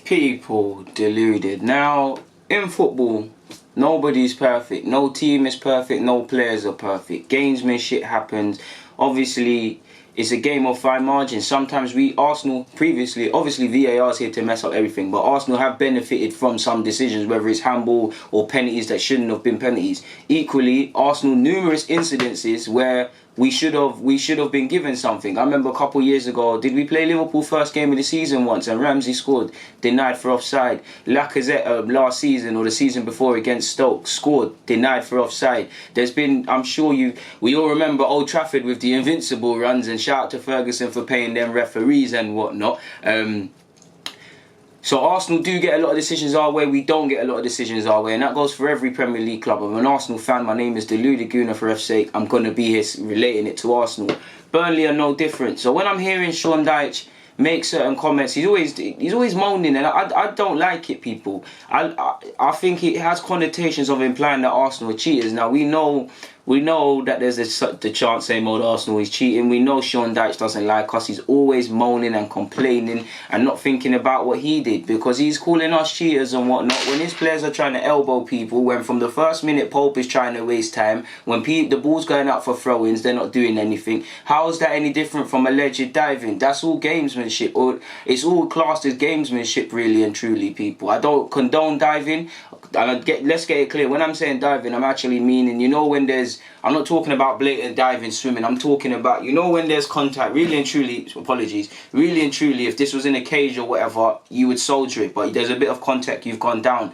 People deluded. Now, in football, nobody's perfect. No team is perfect. No players are perfect. Gamesmanship happens. Obviously, it's a game of fine margins. Sometimes Arsenal previously, obviously VAR is here to mess up everything, but Arsenal have benefited from some decisions, whether it's handball or penalties that shouldn't have been penalties. Equally, Arsenal numerous incidences where we should have been given something. I remember a couple of years ago, did we play Liverpool first game of the season once and Ramsey scored, denied for offside. Lacazette last season or the season before against Stoke scored, denied for offside. There's been, I'm sure we all remember Old Trafford with the invincible runs, and shout out to Ferguson for paying them referees and whatnot. So Arsenal do get a lot of decisions our way, we don't get a lot of decisions our way, and that goes for every Premier League club. I'm an Arsenal fan, my name is Deluded, Gooner for F's sake, I'm going to be here relating it to Arsenal. Burnley are no different. So when I'm hearing Sean Dyche make certain comments, he's always moaning, and I don't like it, people. I think it has connotations of implying that Arsenal are cheaters. Now we know that there's the chant saying old Arsenal is cheating. We know Sean Dyche doesn't like us. He's always moaning and complaining and not thinking about what he did, because he's calling us cheaters and whatnot when his players are trying to elbow people, when from the first minute Pope is trying to waste time, when the ball's going out for throw-ins, they're not doing anything. How is that any different from alleged diving? That's all gamesmanship, or it's all classed as gamesmanship, really and truly, people. I don't condone diving. Let's get it clear. When I'm saying diving, I'm actually meaning, when I'm not talking about blatant diving, swimming. I'm talking about, when there's contact, really and truly, apologies, really and truly, if this was in a cage or whatever, you would soldier it, but there's a bit of contact, you've gone down.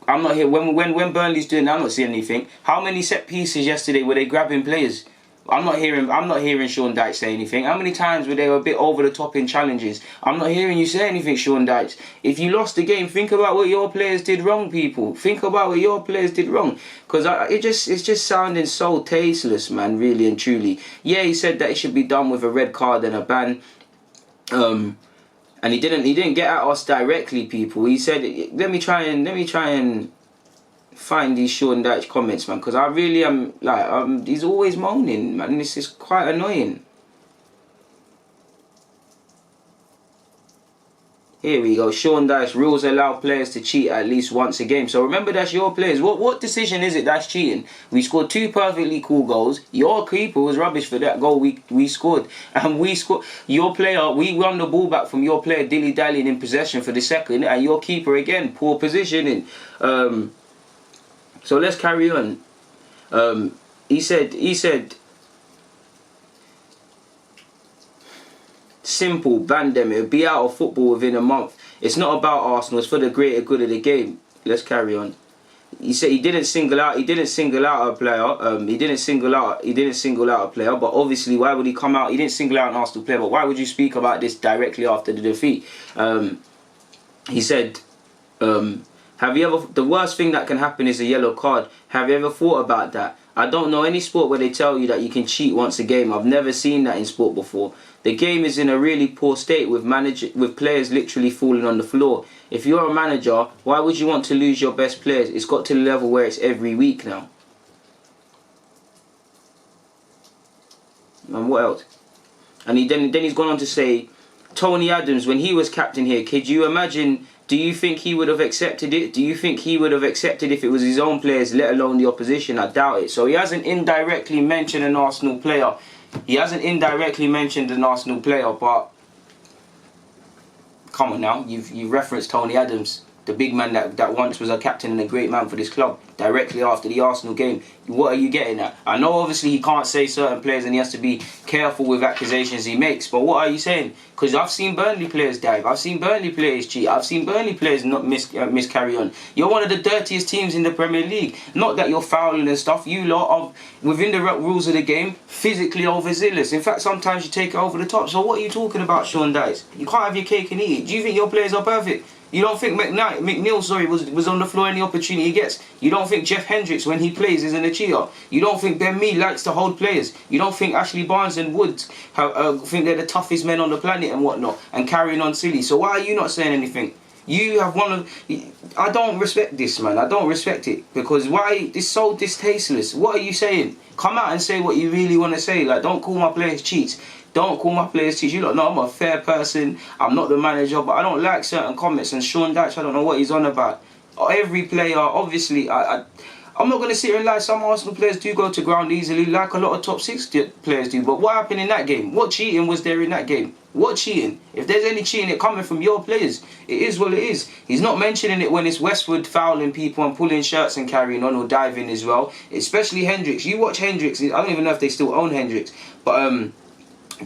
I'm not here. When Burnley's doing that, I'm not seeing anything. How many set pieces yesterday were they grabbing players? I'm not hearing Sean Dyche say anything. How many times were they a bit over the top in challenges? I'm not hearing you say anything, Sean Dyche. If you lost the game, think about what your players did wrong, people. Think about what your players did wrong. Because it's just sounding so tasteless, man, really and truly. Yeah, he said that it should be done with a red card and a ban. And he didn't get at us directly, people. He said, let me try and find these Sean Dyche comments, man, because I really am he's always moaning, man. This is quite annoying. Here we go. Sean Dyche, rules allow players to cheat at least once a game. So remember, that's your players. What decision is it that's cheating? We scored 2 perfectly cool goals. Your keeper was rubbish for that goal we scored. And we scored. Your player, we won the ball back from your player dilly-dallying in possession for the second. And your keeper, again, poor positioning. So let's carry on. He said, simple, ban them. It'll be out of football within a month. It's not about Arsenal. It's for the greater good of the game. Let's carry on. He said he didn't single out a player. He didn't single out a player. But obviously, why would he come out? He didn't single out an Arsenal player. But why would you speak about this directly after the defeat? He said, the worst thing that can happen is a yellow card. Have you ever thought about that? I don't know any sport where they tell you that you can cheat once a game. I've never seen that in sport before. The game is in a really poor state with players literally falling on the floor. If you're a manager, why would you want to lose your best players? It's got to the level where it's every week now. And what else? And then he's gone on to say, Tony Adams, when he was captain here, could you imagine? Do you think he would have accepted it? Do you think he would have accepted if it was his own players, let alone the opposition? I doubt it. So he hasn't indirectly mentioned an Arsenal player. But come on now, you've referenced Tony Adams, the big man that once was a captain and a great man for this club, directly after the Arsenal game. What are you getting at? I know obviously he can't say certain players and he has to be careful with accusations he makes, but what are you saying? Because I've seen Burnley players dive, I've seen Burnley players cheat, I've seen Burnley players not miscarry on. You're one of the dirtiest teams in the Premier League. Not that you're fouling and stuff, you lot are, within the rules of the game, physically overzealous. In fact, sometimes you take it over the top. So what are you talking about, Sean Dyche? You can't have your cake and eat it. Do you think your players are perfect? You don't think McNeil was on the floor any opportunity he gets? You don't think Jeff Hendricks, when he plays, isn't a cheater? You don't think Ben Mee likes to hold players? You don't think Ashley Barnes and Woods think they're the toughest men on the planet and whatnot, and carrying on silly? So why are you not saying anything? You have I don't respect this, man. I don't respect it. Because why? It's so distasteful. What are you saying? Come out and say what you really want to say. Like, don't call my players cheats. Don't call my players cheats. You lot know I'm a fair person. I'm not the manager, but I don't like certain comments. And Sean Dyche, I don't know what he's on about. Every player, obviously, I'm not going to sit here and lie. Some Arsenal players do go to ground easily, like a lot of top 6 players do. But what happened in that game? What cheating was there in that game? What cheating? If there's any cheating, it coming from your players. It is what it is. He's not mentioning it when it's Westwood fouling people and pulling shirts and carrying on, or diving as well. Especially Hendricks. You watch Hendricks. I don't even know if they still own Hendricks. But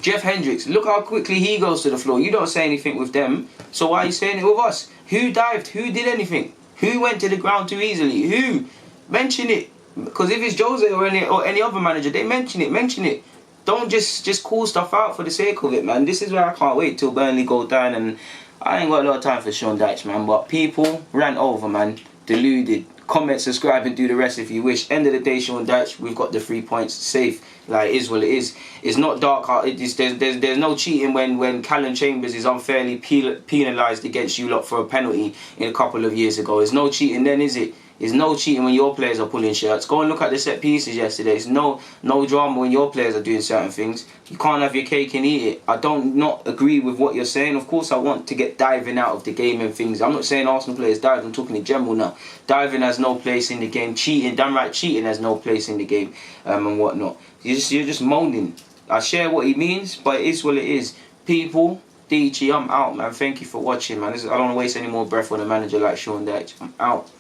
Jeff Hendricks, look how quickly he goes to the floor. You don't say anything with them. So why are you saying it with us? Who dived? Who did anything? Who went to the ground too easily? Who? Mention it. Because if it's Jose or any other manager, they mention it. Don't just call stuff out for the sake of it, man. This is where I can't wait till Burnley go down, and I ain't got a lot of time for Sean Dyche, man. But people, rant over, man. Deluded. Comment, subscribe, and do the rest if you wish. End of the day, Sean Dyche, we've got the 3 points safe. Like, it is what it is. It's not dark. There's no cheating when Callum Chambers is unfairly penalised against you lot for a penalty in a couple of years ago. There's no cheating then, is it? There's no cheating when your players are pulling shirts. Go and look at the set pieces yesterday. There's no drama when your players are doing certain things. You can't have your cake and eat it. I don't not agree with what you're saying. Of course, I want to get diving out of the game and things. I'm not saying Arsenal players dive. I'm talking in general now. Diving has no place in the game. Cheating, damn right, cheating has no place in the game, and whatnot. You're just moaning. I share what he means, but it is what it is. People, Dyche, I'm out, man. Thank you for watching, man. I don't want to waste any more breath on a manager like Sean Dyche. I'm out.